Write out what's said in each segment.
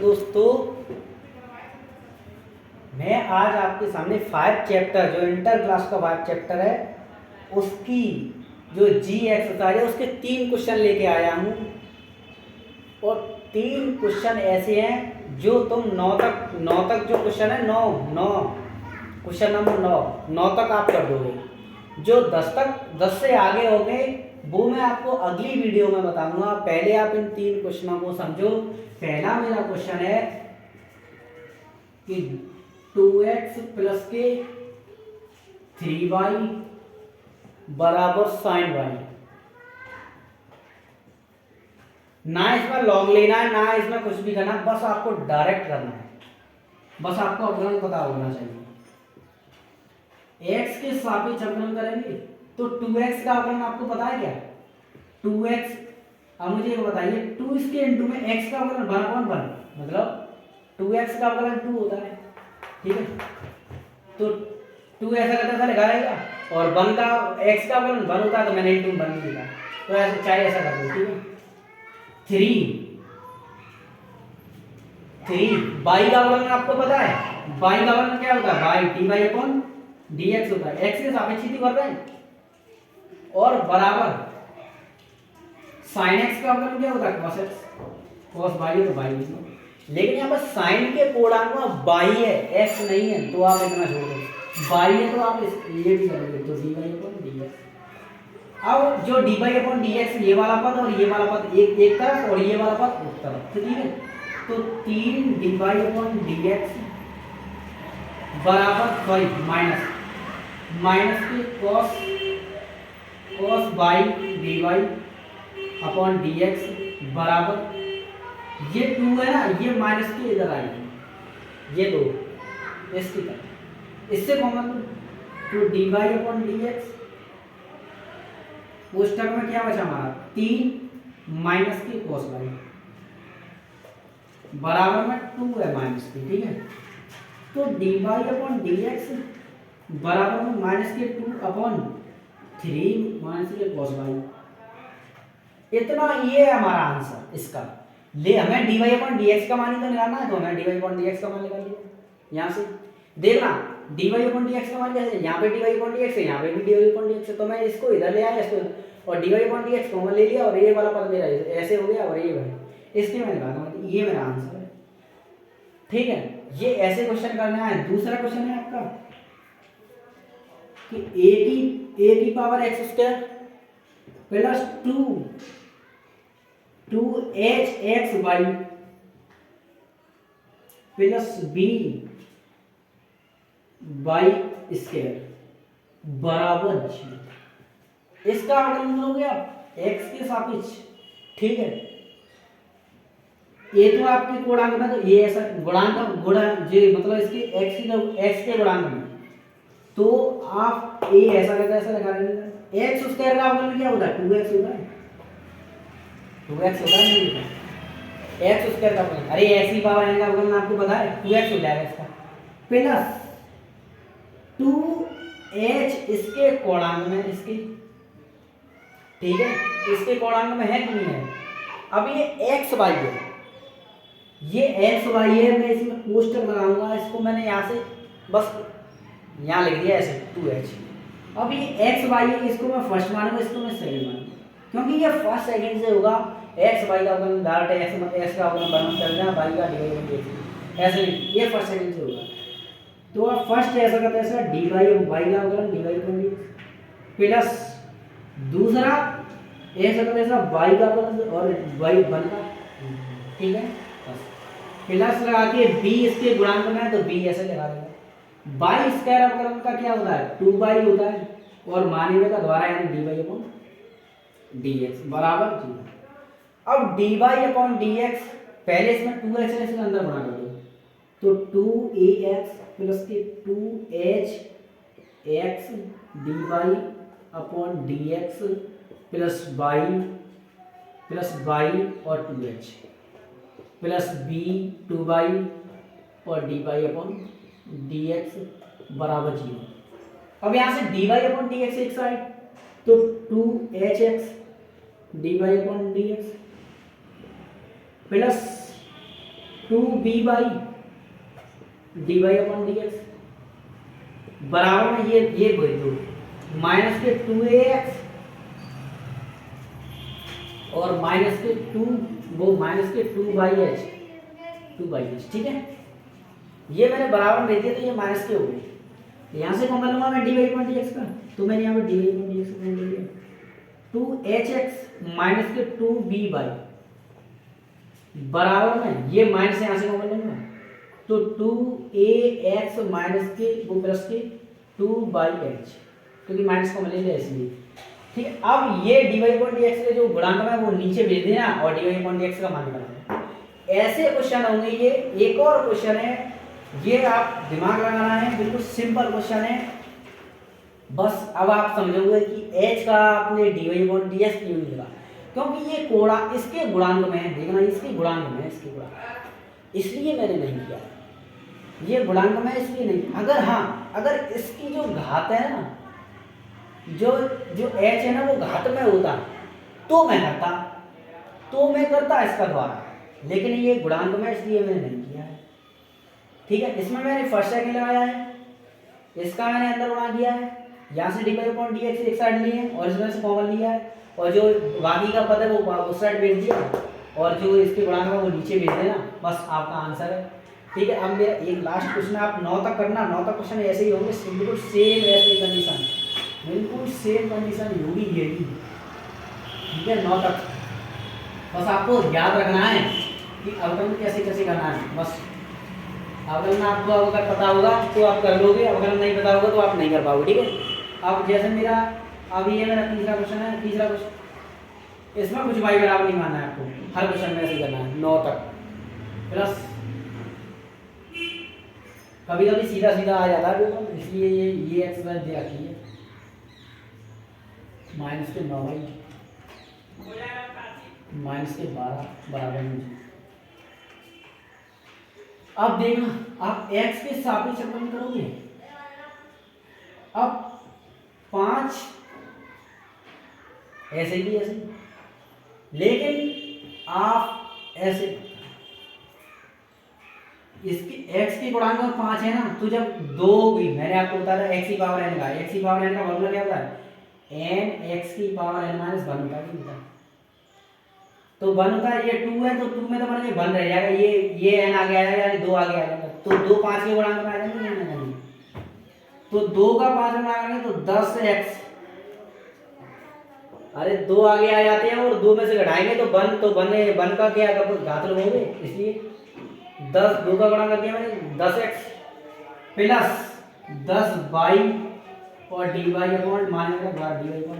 दोस्तों, मैं आज आपके सामने 5 चैप्टर जो इंटर क्लास का 5 चैप्टर है उसकी जो जी एक्सरसाइज है उसके 3 क्वेश्चन लेके आया हूँ। और 3 क्वेश्चन ऐसे हैं जो तुम 9 तक जो क्वेश्चन है 9 क्वेश्चन नंबर 9 तक आप कर दोगे। जो 10 से आगे हो गए वो मैं आपको अगली वीडियो में बताऊंगा। पहले आप इन 3 क्वेश्चनों को समझो। पहला मेरा क्वेश्चन है कि 2x प्लस के 3y बराबर sin y। ना इसमें लॉग लेना है ना इसमें कुछ भी करना, बस आपको डायरेक्ट करना है। बस आपको अवकलन पता होना चाहिए। x के सापेक्ष अवकलन करेंगे तो 2x का अवकलन आपको पता है क्या? 2x। अब मुझे ये बताइए 2 इसके इनटू में x का अवकलन 1/1 मतलब 2x का अवकलन 2 होता है। ठीक है, तो 2 ऐसा करता था लिखा रहेगा और 1 का x का अवकलन 1 होता है तो मैंने इनटू 1 लिखा। तो ऐसे चाहे ऐसा कर दो। ठीक है, 3 y का अवकलन आपको पता है। y का अवकलन क्या होता है? y dy अपॉन dx होता है। x के सापेक्ष ही कर रहे हैं और बराबर sin x का अवकलन क्या होता है? cos x। cos y है तो y लिख लो। लेकिन यहाँ पर sin के पूर्णांक में y है, x नहीं है, तो आप इतना छोड़ दो। y है तो आप ये भी करोगे तो dy अपॉन dx। अब जो dy अपॉन dx ये वाला पद और ये वाला पद एक तरफ और ये वाला पद एक तरफ। ठीक है, तो 3 dy अपॉन dx बराबर सॉरी माइनस के cos y dy upon dx बराबर ये 2 है ना, ये माइनस के इधर आएगी, ये 2 इसकी तरफ, इससे कॉमन तो dy अपॉन dx उस टर्म में क्या बचा हमारा 3 माइनस के cos y बराबर में 2 है माइनस के। ठीक है, तो dy अपॉन dx बराबर में माइनस के 2 अपॉन 3 माइनस के cos y। इतना ये है हमारा आंसर इसका। ले हमें dy अपॉन dx का मान ही तो निकालना है, तो हमें dy अपॉन dx का मान निकाल लिया। यहाँ से देखना dy अपॉन dx का मान कैसे, यहाँ पे dy अपॉन dx है, यहाँ पे भी dy अपॉन dx है, तो मैं इसको इधर ले आया इसको और dy अपॉन dx कॉमन ले लिया और ये वाला पद मेरा ऐसे हो गया और ये भाई इसके मैं निकालता, ये मेरा आंसर है। ठीक है, ये ऐसे क्वेश्चन करना है। दूसरा क्वेश्चन है आपका कि a की power x square plus 2hxy plus b y square बराबर 0। इसका अवकलन हो गया x के सापेक्ष। ठीक है, ये तो आपके गुणांक में, तो ये ऐसा गुणांक जे मतलब इसके x के गुणांक में, तो आप a ऐसा करके ऐसा लगा लेंगे। x स्क्वायर का अवकलन क्या होता है? 2x होता है। 2x होता है नहीं x स्क्वायर का अवकलन, अरे x की पावर n का अवकलन आपको पता है 2x हो जाएगा इसका प्लस 2h इसके कोणांक में इसके। ठीक है, इसके कोणांक में है कि नहीं है? अब ये x y है, ये x y है, मैं इसमें पोस्टर लगाऊंगा, इसको मैंने यहाँ से बस यहाँ लिख दिया ऐसे 2h। अब ये x y है, इसको मैं फर्स्ट मानूंगा, इसको मैं सेकंड मानूंगा, क्योंकि ये फर्स्ट सेकंड से होगा। x y का अवकलन डायरेक्ट x का अवकलन बनाना चलना, y का dy अपॉन dx ऐसे नहीं, ये फर्स्ट सेकंड से होगा। तो आप फर्स्ट ऐसा करते हैं ऐसा dy y का अवकलन dy अपॉन dx प्लस दूसरा ऐसा करते हैं ऐसा y का अवकलन और y 1 का। ठीक है, बस प्लस लगा के b इसके गुणांक में है तो b ऐसे लगा देंगे। y स्क्वायर अवकलन का क्या होता है? 2y होता है और माने का द्वारा यानी dy अपॉन dx बराबर 0। अब dy अपॉन dx पहले इसमें 2h है, इसके अंदर बना दो तो 2ax प्लस के 2hx dy upon dx plus y और 2h प्लस b 2y और dy अपॉन dx बराबर 0। अब यहाँ से dy अपॉन dx एक साइड तो 2hx dy upon dx plus 2b/dy upon dx बराबर में ये दो माइनस के 2ax और माइनस के 2/h, ठीक है। ये मैंने बराबर में दिया तो ये माइनस के हो गए। यहाँ से कॉमन लूंगा मैं dy/dx का, तो मैंने यहाँ पे dy/dx को ले लिया 2hx माइनस के 2b बराबर में ये माइनस यहाँ से कॉमन लूंगा तो 2ax माइनस के वो प्लस के 2/h, क्योंकि माइनस कॉमन ले लिया इसलिए, ठीक है। अब ये dy/dx के जो गुणांक है वो नीचे भेज देना और dy/dx का मान निकालना। ऐसे क्वेश्चन होंगे ये। एक और क्वेश्चन है, ये आप दिमाग लगाना है, बिल्कुल सिंपल क्वेश्चन है। बस अब आप समझोगे कि h का आपने dy/dx क्यों नहीं लिखा, क्योंकि ये कोड़ा इसके गुणांक में है, देखना इसके गुणांक में है, इसके गुणांक, इसलिए मैंने नहीं किया। ये गुणांक में इसलिए नहीं, अगर हाँ अगर इसकी जो घात है ना, जो h है ना वो घात में होता तो मैं करता इसका द्वारा, लेकिन ये गुणांक में इसलिए मैंने नहीं किया है, ठीक है। इसमें मैंने फर्स्ट सेकंड लगाया है, इसका मैंने अंदर बना दिया है, यहाँ से dy/dx एक साइड लिए और इसमें से कॉमन लिया है और जो बाकी का पद है वो उस साइड भेज दिया और जो इसके गुणांक है वो नीचे भेज देना, बस आपका आंसर है, ठीक है। अब मेरा एक लास्ट क्वेश्चन है, आप 9 तक करना। 9 तक क्वेश्चन ऐसे ही होंगे, बिल्कुल सेम ऐसे ही कंडीशन, बिल्कुल सेम कंडीशन होगी ये भी, ठीक है। 9 तक बस आपको याद रखना है कि अवकलन कैसे कैसे करना है, बस अवकलन आपको अगर पता होगा तो आप कर लोगे, अवकलन नहीं पता होगा तो आप नहीं कर पाओगे, ठीक है। अब जैसे मेरा अभी ये मेरा तीसरा क्वेश्चन है, तीसरा क्वेश्चन इसमें कुछ भाई बराबर नहीं मानना है आपको, हर क्वेश्चन में ऐसे करना है 9 तक प्लस, कभी कभी सीधा सीधा आ जाता है बिल्कुल, इसलिए ये एक्सरसाइज दे रखी है माइनस के 9 माइनस के 12 बराबर में। अब देखना आप x के सापेक्ष अवकलन करोगे, अब 5 ऐसे भी ऐसे, लेकिन आप ऐसे इसके x के गुणांक में 5 है ना, तो जब 2 भी मैंने आपको बताया x की पावर n का, x की पावर n का मतलब क्या होता है, n x की पावर n माइनस 1 होता है, तो 1 होता है, ये 2 है तो 2 में तो बन के 1 रह जाएगा, ये n आगे आ जाएगा यानी 2 आगे आ जाएगा, तो 2 5 के गुणांक में आ जाएंगे, तो 2 का 5 में आ गए तो 10x, अरे 2 आगे आ जाते हैं और 2 में से घटाएंगे तो 1 का क्या घात लोगे, इसलिए 10 2 का गुणा कर दिया मैंने 10x प्लस 10y और dy अपॉन माइनस का dy अपॉन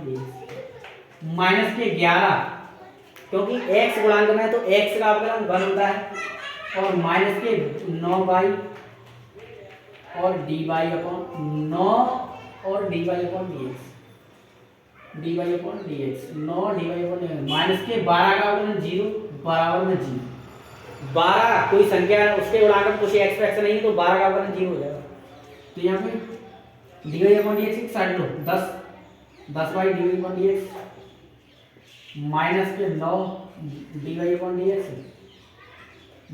माइनस के 11, क्योंकि x गुणांक में तो x का अवकलन 1 होता है और माइनस के 9y और dy अपॉन 9 और dy upon dx, dy upon dx 9 dy upon minus के 12 का अवकलन 0 बराबर में 0, 12 कोई संख्या है उसके गुणांक में कुछ x फ्रैक्शन नहीं तो 12 का अवकलन 0 हो जाएगा, तो यहाँ पे dy अपॉन dx एक side low 10 by dy upon dx minus के 9 dy अपॉन dx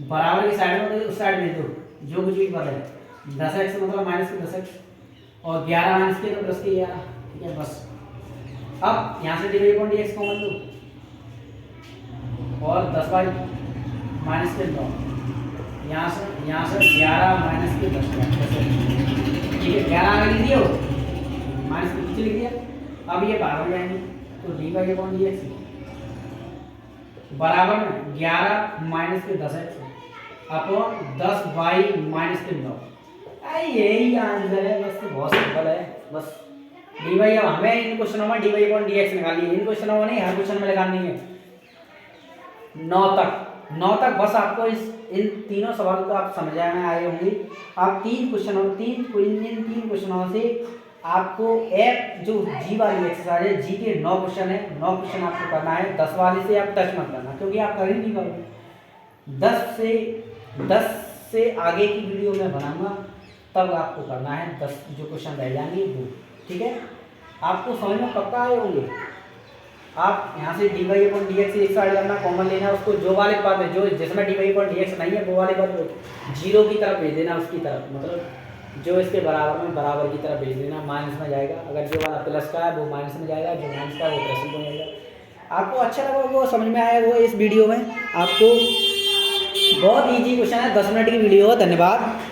बराबर की साइड में, उस साइड में दो जो कुछ भी पता है, 10x मतलब माइनस के 10x और 11 माइनस के तो प्लस के 11, ठीक है। बस अब यहाँ से dy अपॉन dx कॉमन लो और 10 बाई माइनस के 9, यहाँ से 11 माइनस के 10, ठीक है। 11 आगे लिख दिया माइनस के पीछे लिख दिया, अब ये बाहर हो जाएंगे तो dy अपॉन dx बराबर में 11 माइनस के 10x अपॉन 10 बाई माइनस के 9, यही आंसर है, बस बहुत सिंपल है। बस dy, अब हमें इन क्वेश्चनों में dy अपॉन dx निकालनी है, इन क्वेश्चनों में नहीं, हर क्वेश्चन में लगानी है 9 तक बस आपको इन तीनों सवालों को आप समझ में आए होंगे। आप तीन क्वेश्चनों से आपको एक जो जी वाली एक्सरसाइज है, जी के 9 क्वेश्चन है, 9 क्वेश्चन आपको करना है। 10 वाले से आप टच मत करना क्योंकि आप कर ही नहीं पाओगे। 10 से आगे की वीडियो में बनाऊंगा तब आपको करना है 10 जो क्वेश्चन रह जाएंगे वो, ठीक है। आपको समझ में पक्का आए होंगे। आप यहाँ से dy अपॉन dx एक साइड करना, कॉमन लेना, उसको जो वाले पद है जो जिसमें dy अपॉन dx नहीं है वो वाले पद को जीरो की तरफ भेज देना, उसकी तरफ मतलब जो इसके बराबर में बराबर की तरफ भेज देना, माइनस में जाएगा। अगर जो वाला प्लस का है वो माइनस में जाएगा, जो माइनस का है वो प्लस में जाएगा। आपको अच्छा लगा वो समझ में आया वो इस वीडियो में? आपको बहुत ईजी क्वेश्चन है, 10 मिनट की वीडियो है। धन्यवाद।